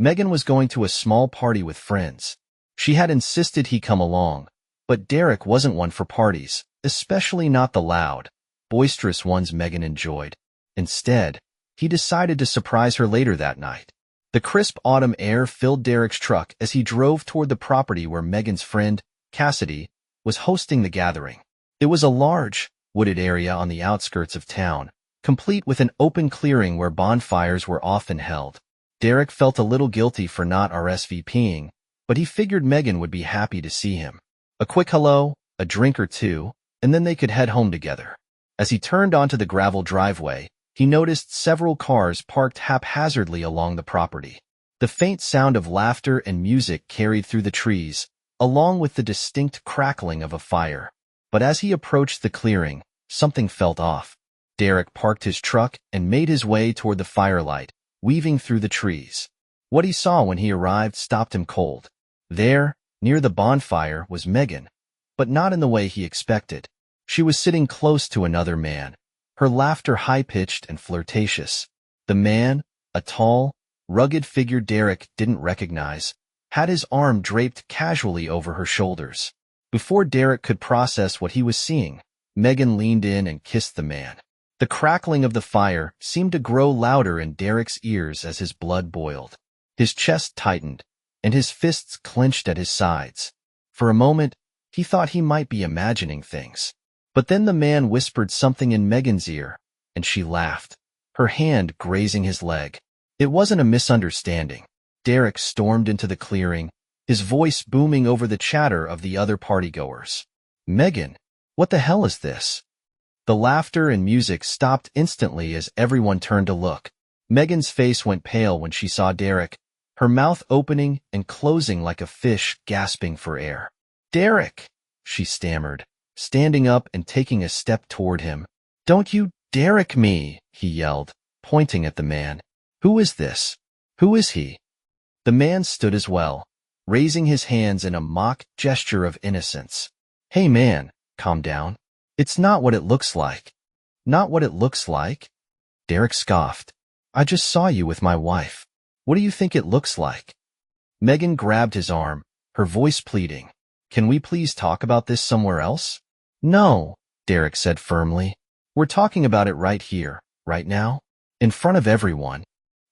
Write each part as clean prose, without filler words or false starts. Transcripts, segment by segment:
Megan was going to a small party with friends. She had insisted he come along, but Derek wasn't one for parties, especially not the loud, boisterous ones Megan enjoyed. Instead, he decided to surprise her later that night. The crisp autumn air filled Derek's truck as he drove toward the property where Megan's friend, Cassidy, was hosting the gathering. It was a large, wooded area on the outskirts of town, complete with an open clearing where bonfires were often held. Derek felt a little guilty for not RSVPing, but he figured Megan would be happy to see him. A quick hello, a drink or two, and then they could head home together. As he turned onto the gravel driveway, he noticed several cars parked haphazardly along the property. The faint sound of laughter and music carried through the trees, along with the distinct crackling of a fire. But as he approached the clearing, something felt off. Derek parked his truck and made his way toward the firelight, weaving through the trees. What he saw when he arrived stopped him cold. There, near the bonfire, was Megan, but not in the way he expected. She was sitting close to another man, her laughter high-pitched and flirtatious. The man, a tall, rugged figure Derek didn't recognize, had his arm draped casually over her shoulders. Before Derek could process what he was seeing, Megan leaned in and kissed the man. The crackling of the fire seemed to grow louder in Derek's ears as his blood boiled. His chest tightened, and his fists clenched at his sides. For a moment, he thought he might be imagining things. But then the man whispered something in Megan's ear, and she laughed, her hand grazing his leg. It wasn't a misunderstanding. Derek stormed into the clearing, his voice booming over the chatter of the other partygoers. "Megan, what the hell is this?" The laughter and music stopped instantly as everyone turned to look. Megan's face went pale when she saw Derek, her mouth opening and closing like a fish gasping for air. "Derek," she stammered, standing up and taking a step toward him. "Don't you Derek me," he yelled, pointing at the man. "Who is this? Who is he?" The man stood as well, raising his hands in a mock gesture of innocence. "Hey man, calm down. It's not what it looks like." "Not what it looks like?" Derek scoffed. "I just saw you with my wife. What do you think it looks like?" Megan grabbed his arm, her voice pleading. "Can we please talk about this somewhere else?" "No," Derek said firmly. "We're talking about it right here, right now, in front of everyone."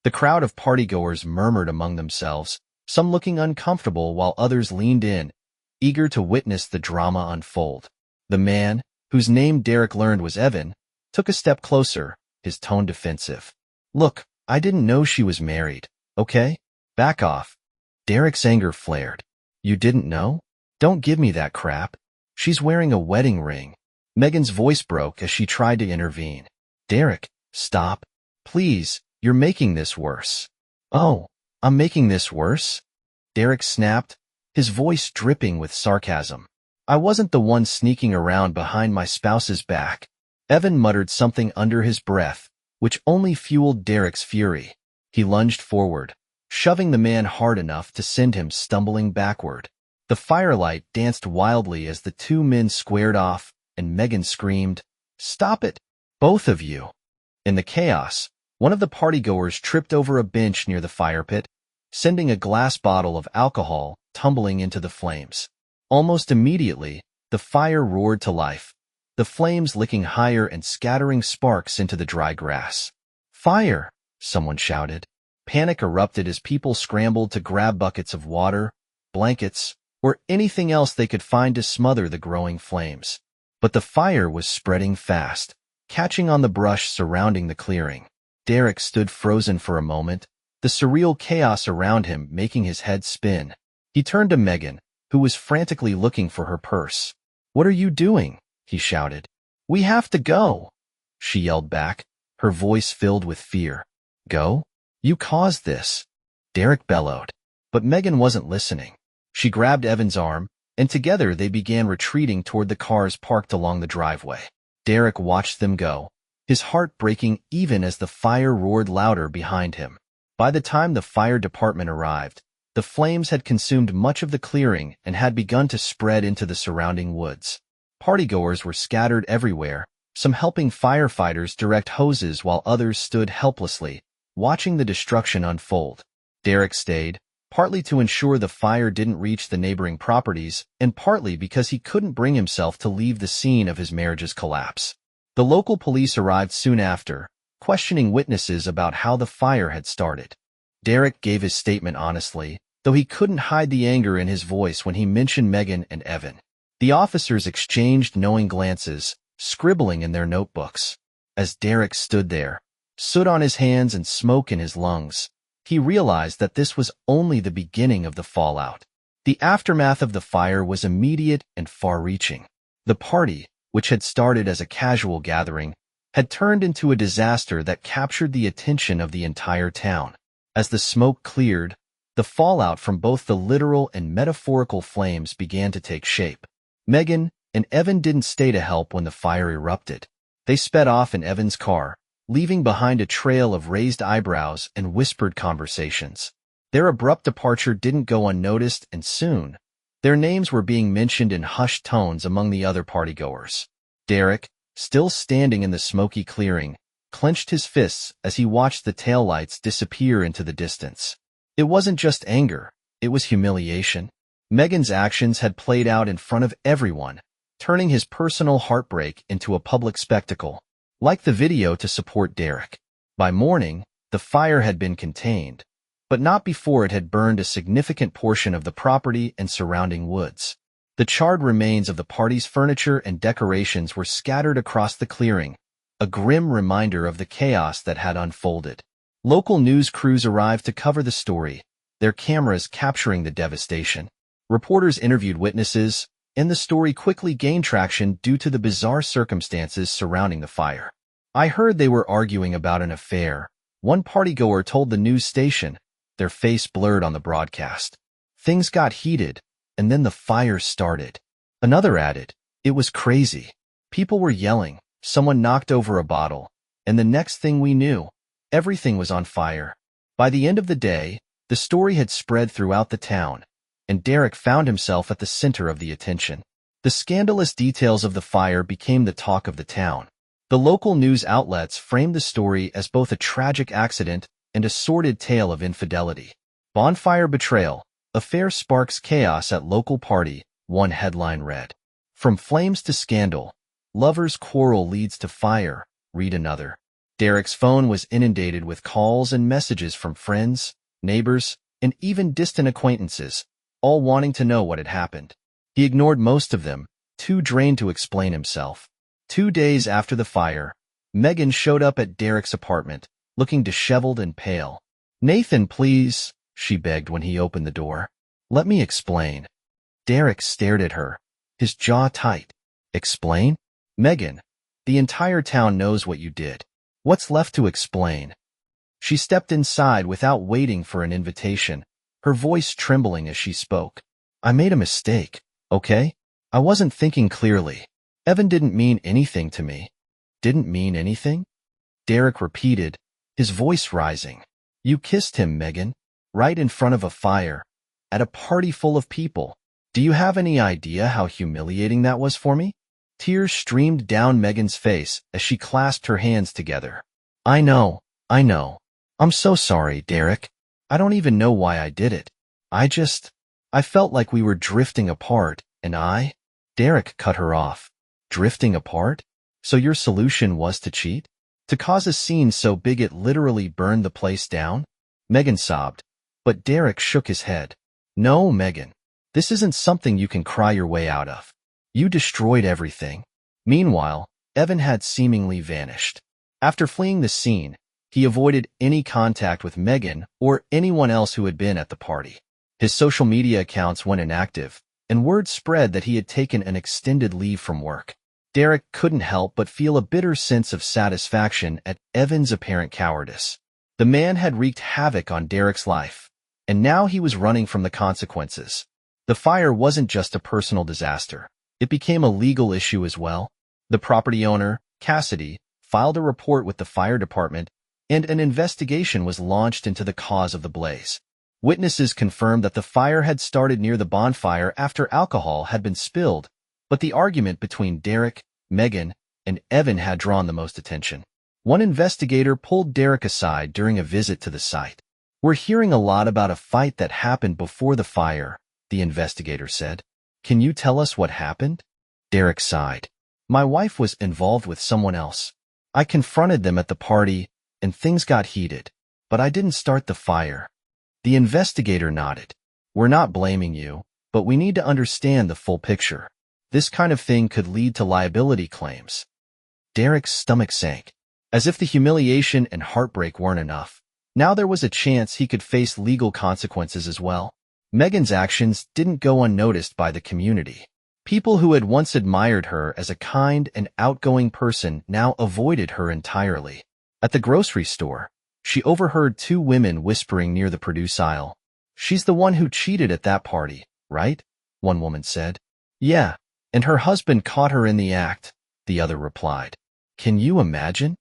The crowd of partygoers murmured among themselves, some looking uncomfortable while others leaned in, eager to witness the drama unfold. The man, whose name Derek learned was Evan, took a step closer, his tone defensive. "Look, I didn't know she was married, okay? Back off." Derek's anger flared. "You didn't know? Don't give me that crap. She's wearing a wedding ring." Megan's voice broke as she tried to intervene. "Derek, stop. Please, you're making this worse." "Oh, I'm making this worse?" Derek snapped, his voice dripping with sarcasm. "I wasn't the one sneaking around behind my spouse's back." Evan muttered something under his breath, which only fueled Derek's fury. He lunged forward, shoving the man hard enough to send him stumbling backward. The firelight danced wildly as the two men squared off, and Megan screamed, "Stop it, both of you." In the chaos, one of the partygoers tripped over a bench near the fire pit, sending a glass bottle of alcohol tumbling into the flames. Almost immediately, the fire roared to life, the flames licking higher and scattering sparks into the dry grass. "Fire!" someone shouted. Panic erupted as people scrambled to grab buckets of water, blankets, or anything else they could find to smother the growing flames. But the fire was spreading fast, catching on the brush surrounding the clearing. Derek stood frozen for a moment, the surreal chaos around him making his head spin. He turned to Megan, who was frantically looking for her purse. "What are you doing?" he shouted. "We have to go," she yelled back, her voice filled with fear. "Go? You caused this," Derek bellowed. But Megan wasn't listening. She grabbed Evan's arm, and together they began retreating toward the cars parked along the driveway. Derek watched them go, his heart breaking even as the fire roared louder behind him. By the time the fire department arrived, the flames had consumed much of the clearing and had begun to spread into the surrounding woods. Partygoers were scattered everywhere, some helping firefighters direct hoses while others stood helplessly, watching the destruction unfold. Derek stayed, partly to ensure the fire didn't reach the neighboring properties, and partly because he couldn't bring himself to leave the scene of his marriage's collapse. The local police arrived soon after, questioning witnesses about how the fire had started. Derek gave his statement honestly, though he couldn't hide the anger in his voice when he mentioned Megan and Evan. The officers exchanged knowing glances, scribbling in their notebooks. As Derek stood there, soot on his hands and smoke in his lungs, he realized that this was only the beginning of the fallout. The aftermath of the fire was immediate and far-reaching. The party, which had started as a casual gathering, had turned into a disaster that captured the attention of the entire town. As the smoke cleared, the fallout from both the literal and metaphorical flames began to take shape. Megan and Evan didn't stay to help when the fire erupted. They sped off in Evan's car, leaving behind a trail of raised eyebrows and whispered conversations. Their abrupt departure didn't go unnoticed, and soon, their names were being mentioned in hushed tones among the other partygoers. Derek, still standing in the smoky clearing, clenched his fists as he watched the taillights disappear into the distance. It wasn't just anger, it was humiliation. Megan's actions had played out in front of everyone, turning his personal heartbreak into a public spectacle. Like the video to support Derek. By morning, the fire had been contained, but not before it had burned a significant portion of the property and surrounding woods. The charred remains of the party's furniture and decorations were scattered across the clearing, a grim reminder of the chaos that had unfolded. Local news crews arrived to cover the story, their cameras capturing the devastation. Reporters interviewed witnesses, and the story quickly gained traction due to the bizarre circumstances surrounding the fire. "I heard they were arguing about an affair," one partygoer told the news station, their face blurred on the broadcast. "Things got heated, and then the fire started." Another added, "It was crazy. People were yelling, someone knocked over a bottle, and the next thing we knew, everything was on fire." By the end of the day, the story had spread throughout the town, and Derek found himself at the center of the attention. The scandalous details of the fire became the talk of the town. The local news outlets framed the story as both a tragic accident and a sordid tale of infidelity. "Bonfire Betrayal, Affair Sparks Chaos at Local Party," one headline read. "From Flames to Scandal, Lovers Quarrel Leads to Fire," read another. Derek's phone was inundated with calls and messages from friends, neighbors, and even distant acquaintances, all wanting to know what had happened. He ignored most of them, too drained to explain himself. 2 days after the fire, Megan showed up at Derek's apartment, looking disheveled and pale. "Nathan, please," she begged when he opened the door. "Let me explain." Derek stared at her, his jaw tight. "Explain? Megan, the entire town knows what you did. What's left to explain?" She stepped inside without waiting for an invitation, her voice trembling as she spoke. "I made a mistake, okay? I wasn't thinking clearly. Evan didn't mean anything to me." "Didn't mean anything?" Derek repeated, his voice rising. "You kissed him, Megan, right in front of a fire, at a party full of people. Do you have any idea how humiliating that was for me?" Tears streamed down Megan's face as she clasped her hands together. I know. I'm so sorry, Derek. I don't even know why I did it. I felt like we were drifting apart, and Derek cut her off. Drifting apart? So your solution was to cheat? To cause a scene so big it literally burned the place down? Megan sobbed, but Derek shook his head. No, Megan. This isn't something you can cry your way out of. You destroyed everything. Meanwhile, Evan had seemingly vanished. After fleeing the scene, he avoided any contact with Megan or anyone else who had been at the party. His social media accounts went inactive, and word spread that he had taken an extended leave from work. Derek couldn't help but feel a bitter sense of satisfaction at Evan's apparent cowardice. The man had wreaked havoc on Derek's life, and now he was running from the consequences. The fire wasn't just a personal disaster. It became a legal issue as well. The property owner, Cassidy, filed a report with the fire department, and an investigation was launched into the cause of the blaze. Witnesses confirmed that the fire had started near the bonfire after alcohol had been spilled, but the argument between Derek, Megan, and Evan had drawn the most attention. One investigator pulled Derek aside during a visit to the site. We're hearing a lot about a fight that happened before the fire, the investigator said. Can you tell us what happened? Derek sighed. My wife was involved with someone else. I confronted them at the party, and things got heated. But I didn't start the fire. The investigator nodded. We're not blaming you, but we need to understand the full picture. This kind of thing could lead to liability claims. Derek's stomach sank. As if the humiliation and heartbreak weren't enough, now there was a chance he could face legal consequences as well. Megan's actions didn't go unnoticed by the community. People who had once admired her as a kind and outgoing person now avoided her entirely. At the grocery store, she overheard two women whispering near the produce aisle. She's the one who cheated at that party, right? One woman said. Yeah, and her husband caught her in the act, the other replied. Can you imagine?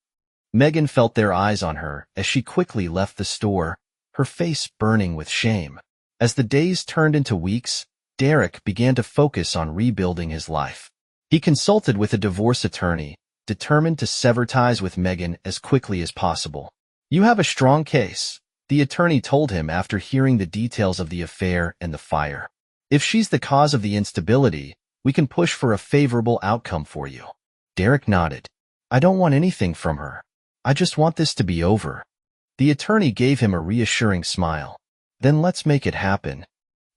Megan felt their eyes on her as she quickly left the store, her face burning with shame. As the days turned into weeks, Derek began to focus on rebuilding his life. He consulted with a divorce attorney, determined to sever ties with Megan as quickly as possible. You have a strong case, the attorney told him after hearing the details of the affair and the fire. If she's the cause of the instability, we can push for a favorable outcome for you. Derek nodded. I don't want anything from her. I just want this to be over. The attorney gave him a reassuring smile. Then let's make it happen.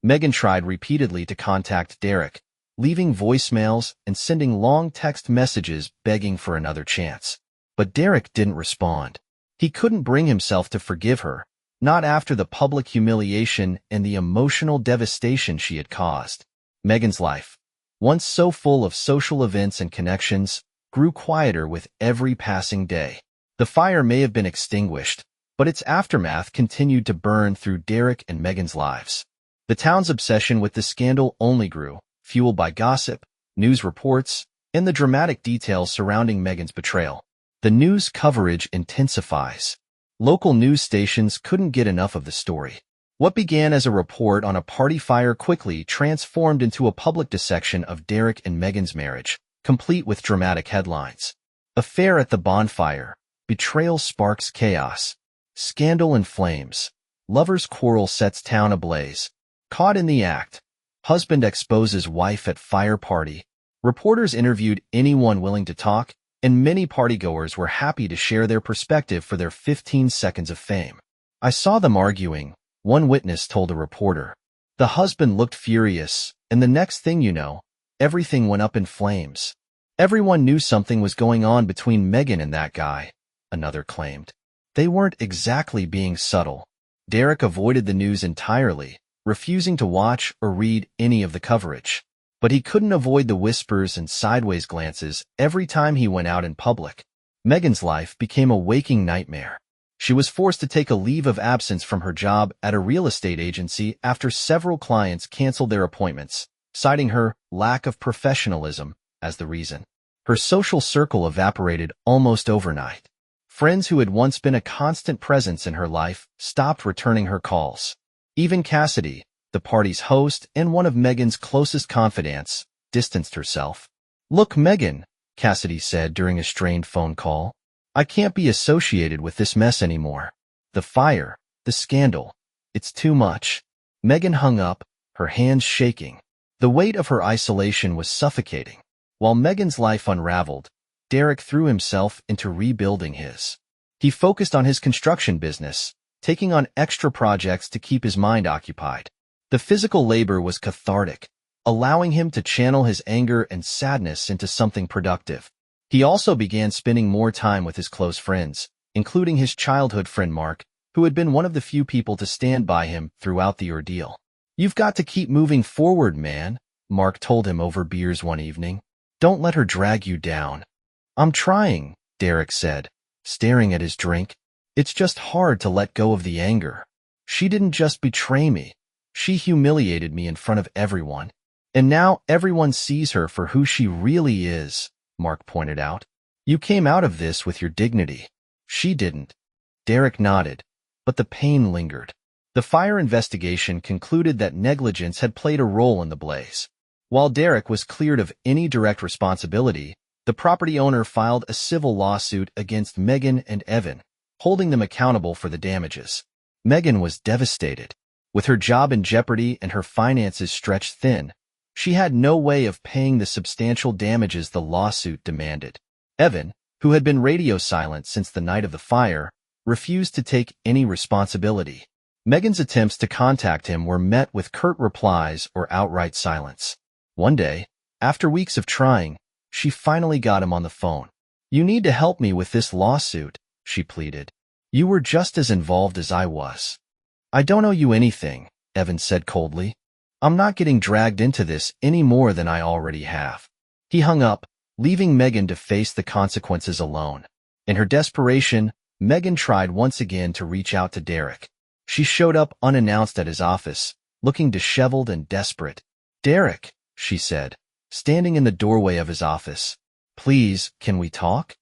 Megan tried repeatedly to contact Derek, leaving voicemails and sending long text messages begging for another chance. But Derek didn't respond. He couldn't bring himself to forgive her, not after the public humiliation and the emotional devastation she had caused. Megan's life, once so full of social events and connections, grew quieter with every passing day. The fire may have been extinguished, but its aftermath continued to burn through Derek and Megan's lives. The town's obsession with the scandal only grew, fueled by gossip, news reports, and the dramatic details surrounding Megan's betrayal. The news coverage intensifies. Local news stations couldn't get enough of the story. What began as a report on a party fire quickly transformed into a public dissection of Derek and Megan's marriage, complete with dramatic headlines. Affair at the bonfire. Betrayal sparks chaos. Scandal in flames. Lover's quarrel sets town ablaze. Caught in the act. Husband exposes wife at fire party. Reporters interviewed anyone willing to talk, and many partygoers were happy to share their perspective for their 15 seconds of fame. I saw them arguing, one witness told a reporter. The husband looked furious, and the next thing you know, everything went up in flames. Everyone knew something was going on between Megan and that guy, another claimed. They weren't exactly being subtle. Derek avoided the news entirely, refusing to watch or read any of the coverage. But he couldn't avoid the whispers and sideways glances every time he went out in public. Megan's life became a waking nightmare. She was forced to take a leave of absence from her job at a real estate agency after several clients canceled their appointments, citing her lack of professionalism as the reason. Her social circle evaporated almost overnight. Friends who had once been a constant presence in her life stopped returning her calls. Even Cassidy, the party's host and one of Megan's closest confidants, distanced herself. Look, Megan, Cassidy said during a strained phone call. I can't be associated with this mess anymore. The fire, the scandal, it's too much. Megan hung up, her hands shaking. The weight of her isolation was suffocating. While Megan's life unraveled, Derek threw himself into rebuilding his. He focused on his construction business, taking on extra projects to keep his mind occupied. The physical labor was cathartic, allowing him to channel his anger and sadness into something productive. He also began spending more time with his close friends, including his childhood friend Mark, who had been one of the few people to stand by him throughout the ordeal. You've got to keep moving forward, man, Mark told him over beers one evening. Don't let her drag you down. I'm trying, Derek said, staring at his drink. It's just hard to let go of the anger. She didn't just betray me. She humiliated me in front of everyone. And now everyone sees her for who she really is, Mark pointed out. You came out of this with your dignity. She didn't. Derek nodded, but the pain lingered. The fire investigation concluded that negligence had played a role in the blaze. While Derek was cleared of any direct responsibility, the property owner filed a civil lawsuit against Megan and Evan, holding them accountable for the damages. Megan was devastated. With her job in jeopardy and her finances stretched thin, she had no way of paying the substantial damages the lawsuit demanded. Evan, who had been radio silent since the night of the fire, refused to take any responsibility. Megan's attempts to contact him were met with curt replies or outright silence. One day, after weeks of trying, she finally got him on the phone. "You need to help me with this lawsuit," she pleaded. "You were just as involved as I was." "I don't owe you anything," Evan said coldly. "I'm not getting dragged into this any more than I already have." He hung up, leaving Megan to face the consequences alone. In her desperation, Megan tried once again to reach out to Derek. She showed up unannounced at his office, looking disheveled and desperate. "Derek," she said, standing in the doorway of his office. "Please, can we talk?"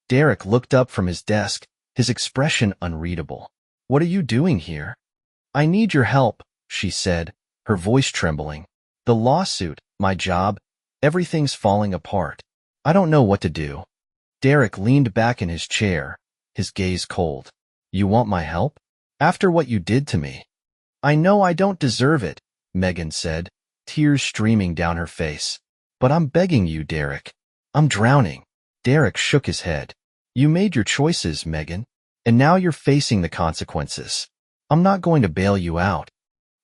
Derek looked up from his desk, his expression unreadable. "What are you doing here?" "I need your help," she said, her voice trembling. "The lawsuit, my job, everything's falling apart. I don't know what to do." Derek leaned back in his chair, his gaze cold. "You want my help? After what you did to me?" "I know I don't deserve it," Megan said, tears streaming down her face. "But I'm begging you, Derek. I'm drowning." Derek shook his head. "You made your choices, Megan, and now you're facing the consequences. I'm not going to bail you out."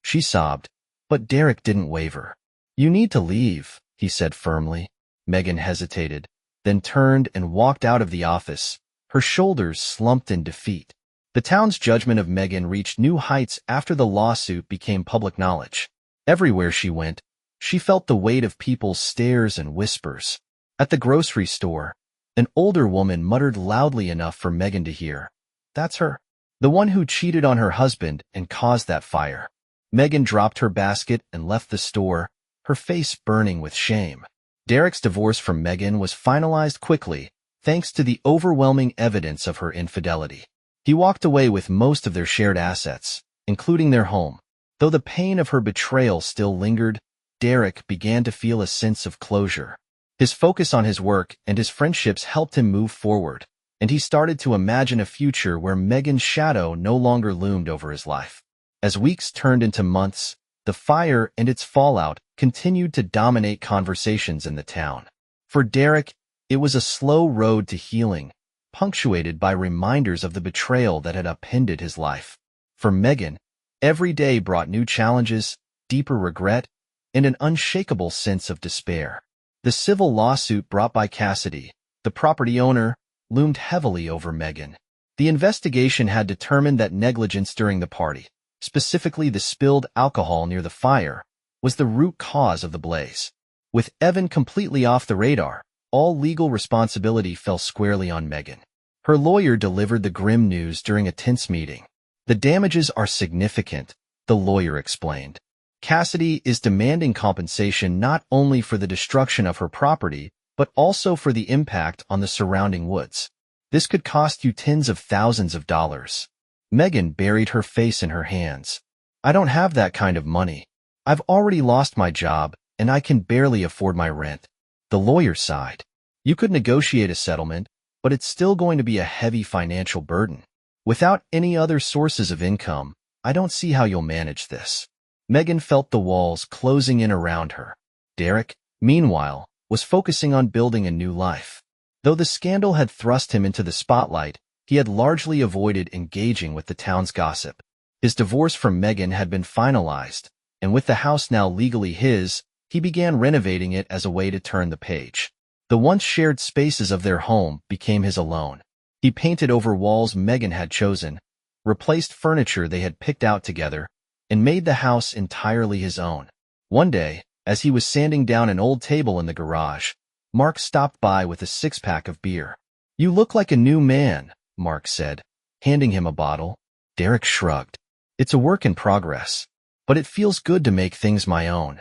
She sobbed, but Derek didn't waver. "You need to leave," he said firmly. Megan hesitated, then turned and walked out of the office, her shoulders slumped in defeat. The town's judgment of Megan reached new heights after the lawsuit became public knowledge. Everywhere she went, she felt the weight of people's stares and whispers. At the grocery store, an older woman muttered loudly enough for Megan to hear. "That's her. The one who cheated on her husband and caused that fire." Megan dropped her basket and left the store, her face burning with shame. Derek's divorce from Megan was finalized quickly, thanks to the overwhelming evidence of her infidelity. He walked away with most of their shared assets, including their home. Though the pain of her betrayal still lingered, Derek began to feel a sense of closure. His focus on his work and his friendships helped him move forward, and he started to imagine a future where Megan's shadow no longer loomed over his life. As weeks turned into months, the fire and its fallout continued to dominate conversations in the town. For Derek, it was a slow road to healing, punctuated by reminders of the betrayal that had upended his life. For Megan, every day brought new challenges, deeper regret, and an unshakable sense of despair. The civil lawsuit brought by Cassidy, the property owner, loomed heavily over Megan. The investigation had determined that negligence during the party, specifically the spilled alcohol near the fire, was the root cause of the blaze. With Evan completely off the radar, all legal responsibility fell squarely on Megan. Her lawyer delivered the grim news during a tense meeting. "The damages are significant," the lawyer explained. "Cassidy is demanding compensation not only for the destruction of her property, but also for the impact on the surrounding woods. This could cost you tens of thousands of dollars." Megan buried her face in her hands. "I don't have that kind of money. I've already lost my job, and I can barely afford my rent." The lawyer sighed. "You could negotiate a settlement, but it's still going to be a heavy financial burden. Without any other sources of income, I don't see how you'll manage this." Megan felt the walls closing in around her. Derek, meanwhile, was focusing on building a new life. Though the scandal had thrust him into the spotlight, he had largely avoided engaging with the town's gossip. His divorce from Megan had been finalized, and with the house now legally his, he began renovating it as a way to turn the page. The once shared spaces of their home became his alone. He painted over walls Megan had chosen, replaced furniture they had picked out together, and made the house entirely his own. One day, as he was sanding down an old table in the garage, Mark stopped by with a six-pack of beer. "You look like a new man," Mark said, handing him a bottle. Derek shrugged. "It's a work in progress, but it feels good to make things my own."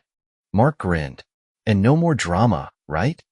Mark grinned. "And no more drama, right?"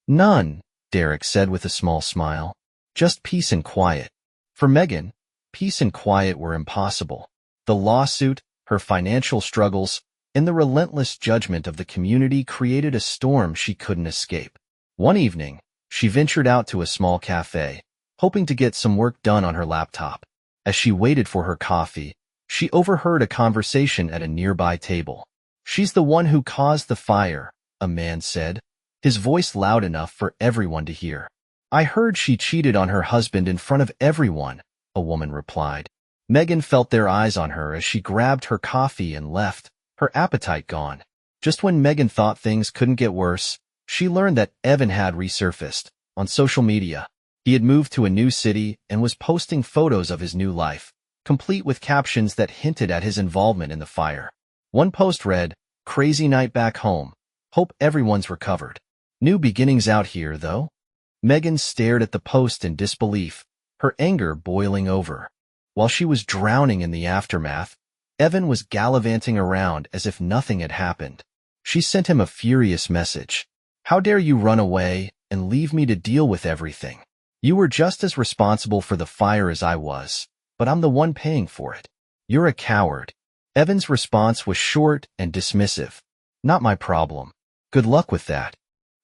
"None," Derek said with a small smile. "Just peace and quiet." For Megan, peace and quiet were impossible. The lawsuit, her financial struggles, and the relentless judgment of the community created a storm she couldn't escape. One evening, she ventured out to a small cafe, hoping to get some work done on her laptop. As she waited for her coffee, She overheard a conversation at a nearby table. "She's the one who caused the fire," a man said, his voice loud enough for everyone to hear. "I heard she cheated on her husband in front of everyone," a woman replied. Megan felt their eyes on her as she grabbed her coffee and left, her appetite gone. Just when Megan thought things couldn't get worse, she learned that Evan had resurfaced on social media. He had moved to a new city and was posting photos of his new life, complete with captions that hinted at his involvement in the fire. One post read, "Crazy night back home. Hope everyone's recovered. New beginnings out here, though?" Megan stared at the post in disbelief, her anger boiling over. While she was drowning in the aftermath, Evan was gallivanting around as if nothing had happened. She sent him a furious message. "How dare you run away and leave me to deal with everything? You were just as responsible for the fire as I was, but I'm the one paying for it. You're a coward." Evan's response was short and dismissive. "Not my problem. Good luck with that."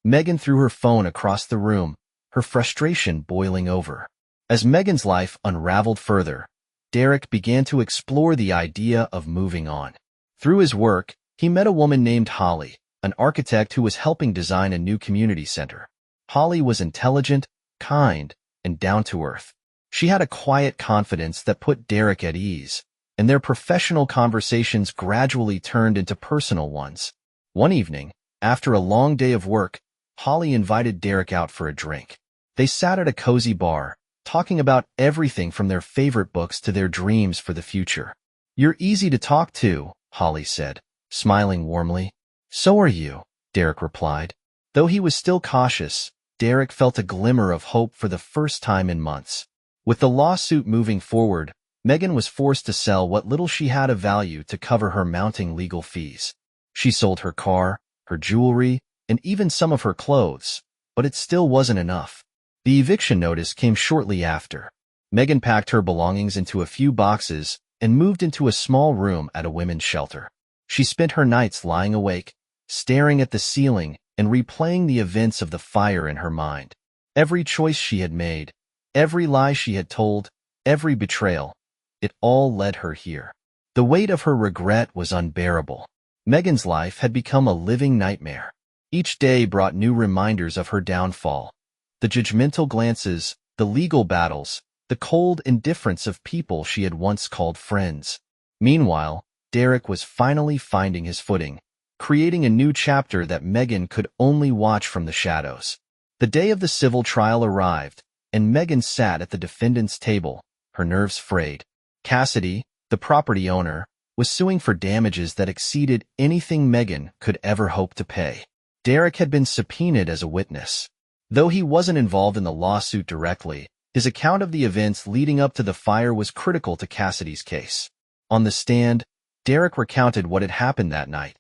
Megan threw her phone across the room, her frustration boiling over. As Megan's life unraveled further, Derek began to explore the idea of moving on. Through his work, he met a woman named Holly, an architect who was helping design a new community center. Holly was intelligent, kind, and down-to-earth. She had a quiet confidence that put Derek at ease, and their professional conversations gradually turned into personal ones. One evening, after a long day of work, Holly invited Derek out for a drink. They sat at a cozy bar, talking about everything from their favorite books to their dreams for the future. "You're easy to talk to," Holly said, smiling warmly. "So are you," Derek replied. Though he was still cautious, Derek felt a glimmer of hope for the first time in months. With the lawsuit moving forward, Megan was forced to sell what little she had of value to cover her mounting legal fees. She sold her car, her jewelry, and even some of her clothes, but it still wasn't enough. The eviction notice came shortly after. Megan packed her belongings into a few boxes and moved into a small room at a women's shelter. She spent her nights lying awake, staring at the ceiling and replaying the events of the fire in her mind. Every choice she had made, every lie she had told, every betrayal, it all led her here. The weight of her regret was unbearable. Megan's life had become a living nightmare. Each day brought new reminders of her downfall. The judgmental glances, the legal battles, the cold indifference of people she had once called friends. Meanwhile, Derek was finally finding his footing, creating a new chapter that Megan could only watch from the shadows. The day of the civil trial arrived, and Megan sat at the defendant's table, her nerves frayed. Cassidy, the property owner, was suing for damages that exceeded anything Megan could ever hope to pay. Derek had been subpoenaed as a witness. Though he wasn't involved in the lawsuit directly, his account of the events leading up to the fire was critical to Cassidy's case. On the stand, Derek recounted what had happened that night.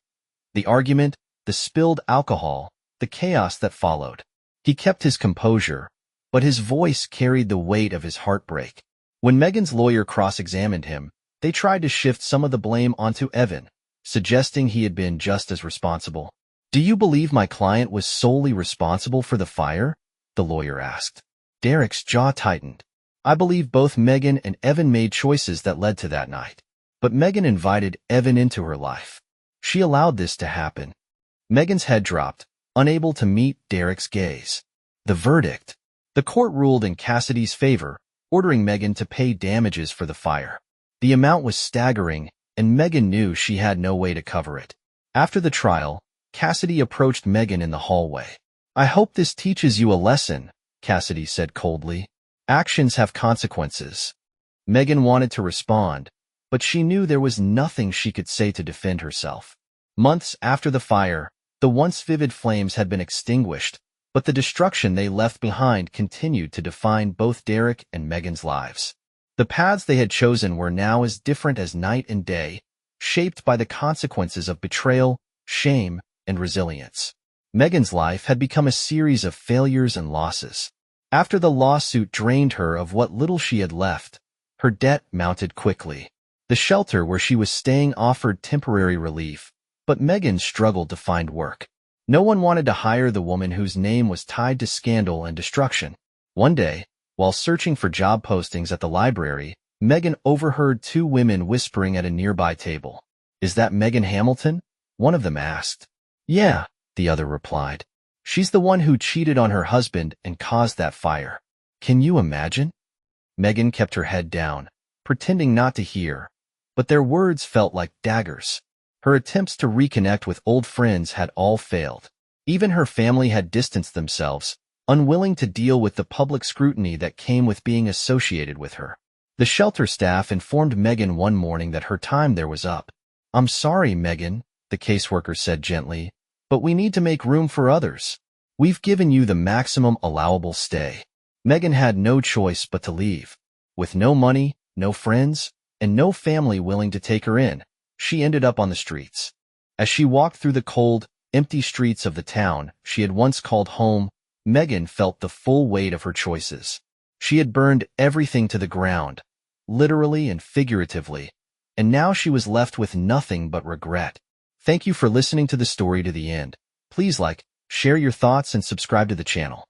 The argument, the spilled alcohol, the chaos that followed. He kept his composure, but his voice carried the weight of his heartbreak. When Megan's lawyer cross-examined him, they tried to shift some of the blame onto Evan, suggesting he had been just as responsible. "Do you believe my client was solely responsible for the fire?" the lawyer asked. Derek's jaw tightened. "I believe both Megan and Evan made choices that led to that night. But Megan invited Evan into her life. She allowed this to happen." Megan's head dropped, unable to meet Derek's gaze. The verdict. The court ruled in Cassidy's favor, ordering Megan to pay damages for the fire. The amount was staggering, and Megan knew she had no way to cover it. After the trial, Cassidy approached Megan in the hallway. "I hope this teaches you a lesson," Cassidy said coldly. "Actions have consequences." Megan wanted to respond, but she knew there was nothing she could say to defend herself. Months after the fire, the once vivid flames had been extinguished, but the destruction they left behind continued to define both Derek and Megan's lives. The paths they had chosen were now as different as night and day, shaped by the consequences of betrayal, shame, and resilience. Megan's life had become a series of failures and losses. After the lawsuit drained her of what little she had left, her debt mounted quickly. The shelter where she was staying offered temporary relief, but Megan struggled to find work. No one wanted to hire the woman whose name was tied to scandal and destruction. One day, while searching for job postings at the library, Megan overheard two women whispering at a nearby table. "Is that Megan Hamilton?" one of them asked. "Yeah," the other replied. "She's the one who cheated on her husband and caused that fire." "Can you imagine?" Megan kept her head down, pretending not to hear, but their words felt like daggers. Her attempts to reconnect with old friends had all failed. Even her family had distanced themselves, unwilling to deal with the public scrutiny that came with being associated with her. The shelter staff informed Megan one morning that her time there was up. "I'm sorry, Megan," the caseworker said gently, "but we need to make room for others. We've given you the maximum allowable stay." Megan had no choice but to leave. With no money, no friends, and no family willing to take her in, she ended up on the streets. As she walked through the cold, empty streets of the town she had once called home, Megan felt the full weight of her choices. She had burned everything to the ground, literally and figuratively, and now she was left with nothing but regret. Thank you for listening to the story to the end. Please like, share your thoughts, and subscribe to the channel.